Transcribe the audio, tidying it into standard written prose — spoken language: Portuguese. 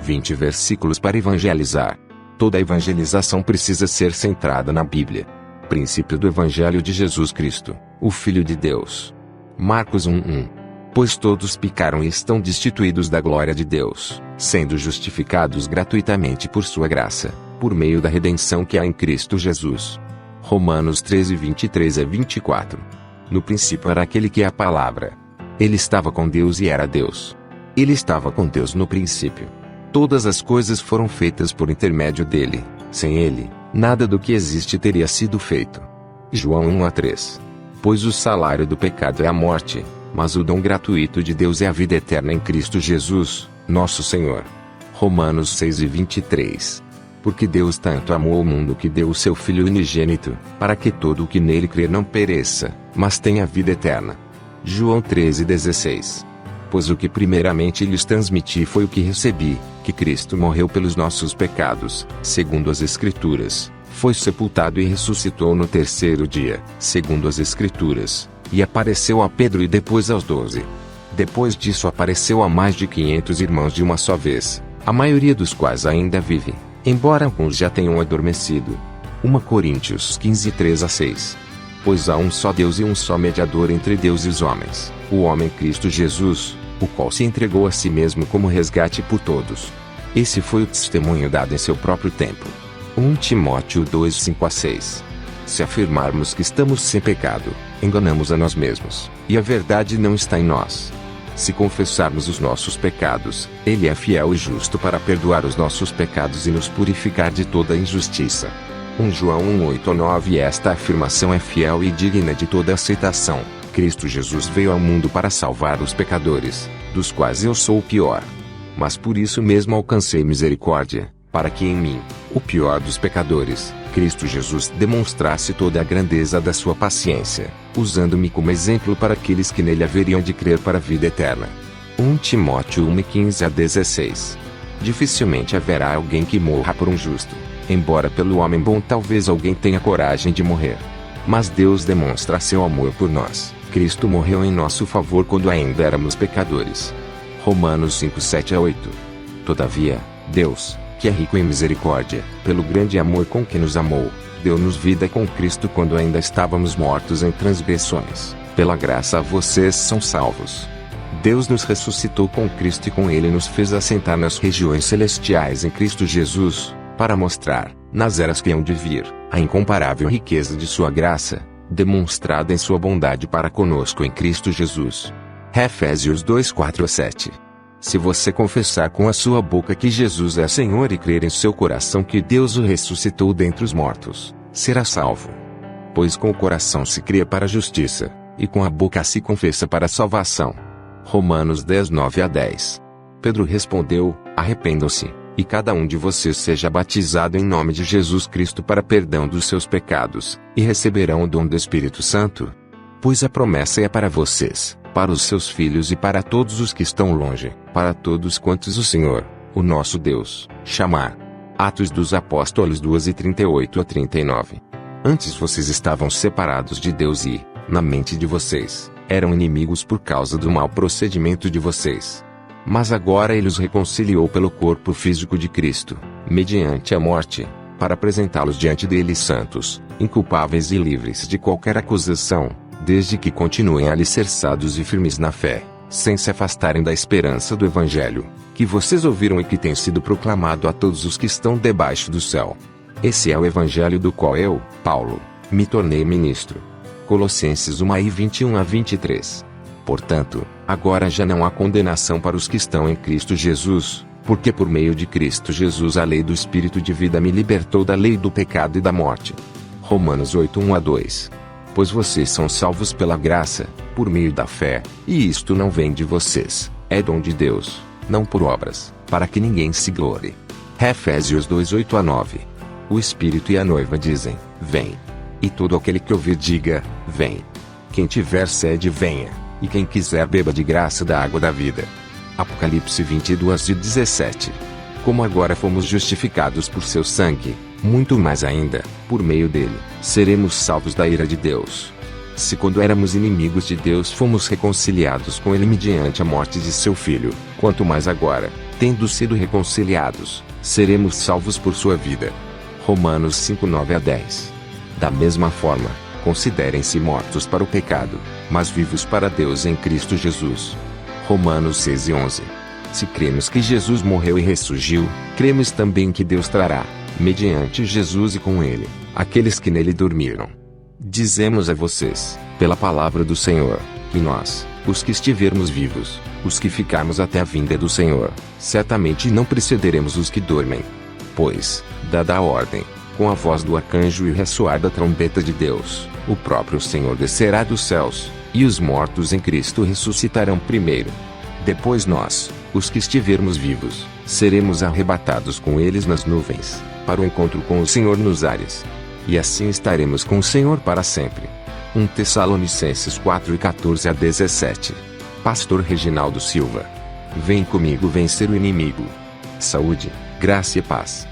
20 versículos para evangelizar. Toda evangelização precisa ser centrada na Bíblia. Princípio do Evangelho de Jesus Cristo, o Filho de Deus. Marcos 1:1. Pois todos pecaram e estão destituídos da glória de Deus, sendo justificados gratuitamente por sua graça, por meio da redenção que há em Cristo Jesus. Romanos 13:23-24. No princípio era aquele que é a palavra. Ele estava com Deus e era Deus. Ele estava com Deus no princípio. Todas as coisas foram feitas por intermédio dele. Sem ele, nada do que existe teria sido feito. João 1:3. Pois o salário do pecado é a morte, mas o dom gratuito de Deus é a vida eterna em Cristo Jesus, nosso Senhor. Romanos 6:23. Porque Deus tanto amou o mundo que deu o seu Filho unigênito, para que todo o que nele crer não pereça, mas tenha vida eterna. João 13:16. Pois o que primeiramente lhes transmiti foi o que recebi, que Cristo morreu pelos nossos pecados, segundo as Escrituras, foi sepultado e ressuscitou no terceiro dia, segundo as Escrituras, e apareceu a Pedro e depois aos 12. Depois disso apareceu a mais de 500 irmãos de uma só vez, a maioria dos quais ainda vive, embora alguns já tenham adormecido. 1 Coríntios 15:3-6. Pois há um só Deus e um só mediador entre Deus e os homens, o homem Cristo Jesus, o qual se entregou a si mesmo como resgate por todos. Esse foi o testemunho dado em seu próprio tempo. 1 Timóteo 2:5-6. Se afirmarmos que estamos sem pecado, enganamos a nós mesmos, e a verdade não está em nós. Se confessarmos os nossos pecados, Ele é fiel e justo para perdoar os nossos pecados e nos purificar de toda injustiça. 1 João 1:8-9. Esta afirmação é fiel e digna de toda aceitação. Cristo Jesus veio ao mundo para salvar os pecadores, dos quais eu sou o pior. Mas por isso mesmo alcancei misericórdia, para que em mim, o pior dos pecadores, Cristo Jesus demonstrasse toda a grandeza da sua paciência, usando-me como exemplo para aqueles que nele haveriam de crer para a vida eterna. 1 Timóteo 1:15-16. Dificilmente haverá alguém que morra por um justo, embora pelo homem bom talvez alguém tenha coragem de morrer. Mas Deus demonstra seu amor por nós. Cristo morreu em nosso favor quando ainda éramos pecadores. Romanos 5:7-8. Todavia, Deus, que é rico em misericórdia, pelo grande amor com que nos amou, deu-nos vida com Cristo quando ainda estávamos mortos em transgressões. Pela graça vocês são salvos. Deus nos ressuscitou com Cristo e com Ele nos fez assentar nas regiões celestiais em Cristo Jesus, para mostrar, nas eras que hão de vir, a incomparável riqueza de sua graça, demonstrada em sua bondade para conosco em Cristo Jesus. Efésios 2:4-7. Se você confessar com a sua boca que Jesus é Senhor e crer em seu coração que Deus o ressuscitou dentre os mortos, será salvo. Pois com o coração se crê para a justiça, e com a boca se confessa para a salvação. Romanos 10:9-10. Pedro respondeu: arrependam-se, e cada um de vocês seja batizado em nome de Jesus Cristo para perdão dos seus pecados, e receberão o dom do Espírito Santo. Pois a promessa é para vocês, para os seus filhos e para todos os que estão longe, para todos quantos o Senhor, o nosso Deus, chamar. Atos dos Apóstolos 2:38-39. Antes vocês estavam separados de Deus e, na mente de vocês, eram inimigos por causa do mau procedimento de vocês. Mas agora Ele os reconciliou pelo corpo físico de Cristo, mediante a morte, para apresentá-los diante dele santos, inculpáveis e livres de qualquer acusação, desde que continuem alicerçados e firmes na fé, sem se afastarem da esperança do Evangelho, que vocês ouviram e que tem sido proclamado a todos os que estão debaixo do céu. Esse é o Evangelho do qual eu, Paulo, me tornei ministro. Colossenses 1:21-23. Portanto, agora já não há condenação para os que estão em Cristo Jesus, porque por meio de Cristo Jesus a lei do Espírito de vida me libertou da lei do pecado e da morte. Romanos 8:1-2. Pois vocês são salvos pela graça, por meio da fé, e isto não vem de vocês, é dom de Deus, não por obras, para que ninguém se glorie. Efésios 2:8-9. O Espírito e a noiva dizem: vem. E todo aquele que ouvir diga: vem. Quem tiver sede venha, e quem quiser beba de graça da água da vida. Apocalipse 22:17. Como agora fomos justificados por seu sangue, muito mais ainda, por meio dele, seremos salvos da ira de Deus. Se quando éramos inimigos de Deus fomos reconciliados com ele mediante a morte de seu Filho, quanto mais agora, Tendo sido reconciliados, seremos salvos por sua vida. Romanos 5:9-10. Da mesma forma, considerem-se mortos para o pecado, mas vivos para Deus em Cristo Jesus. Romanos 6:11. Se cremos que Jesus morreu e ressurgiu, cremos também que Deus trará, mediante Jesus e com ele, aqueles que nele dormiram. Dizemos a vocês, pela palavra do Senhor, que nós, os que estivermos vivos, os que ficarmos até a vinda do Senhor, certamente não precederemos os que dormem. Pois, dada a ordem, com a voz do arcanjo e o ressoar da trombeta de Deus, o próprio Senhor descerá dos céus, e os mortos em Cristo ressuscitarão primeiro. Depois nós, os que estivermos vivos, seremos arrebatados com eles nas nuvens, para o encontro com o Senhor nos ares. E assim estaremos com o Senhor para sempre. 1 Tessalonicenses 4:14-17. Pastor Reginaldo Silva. Vem comigo vencer o inimigo. Saúde, graça e paz.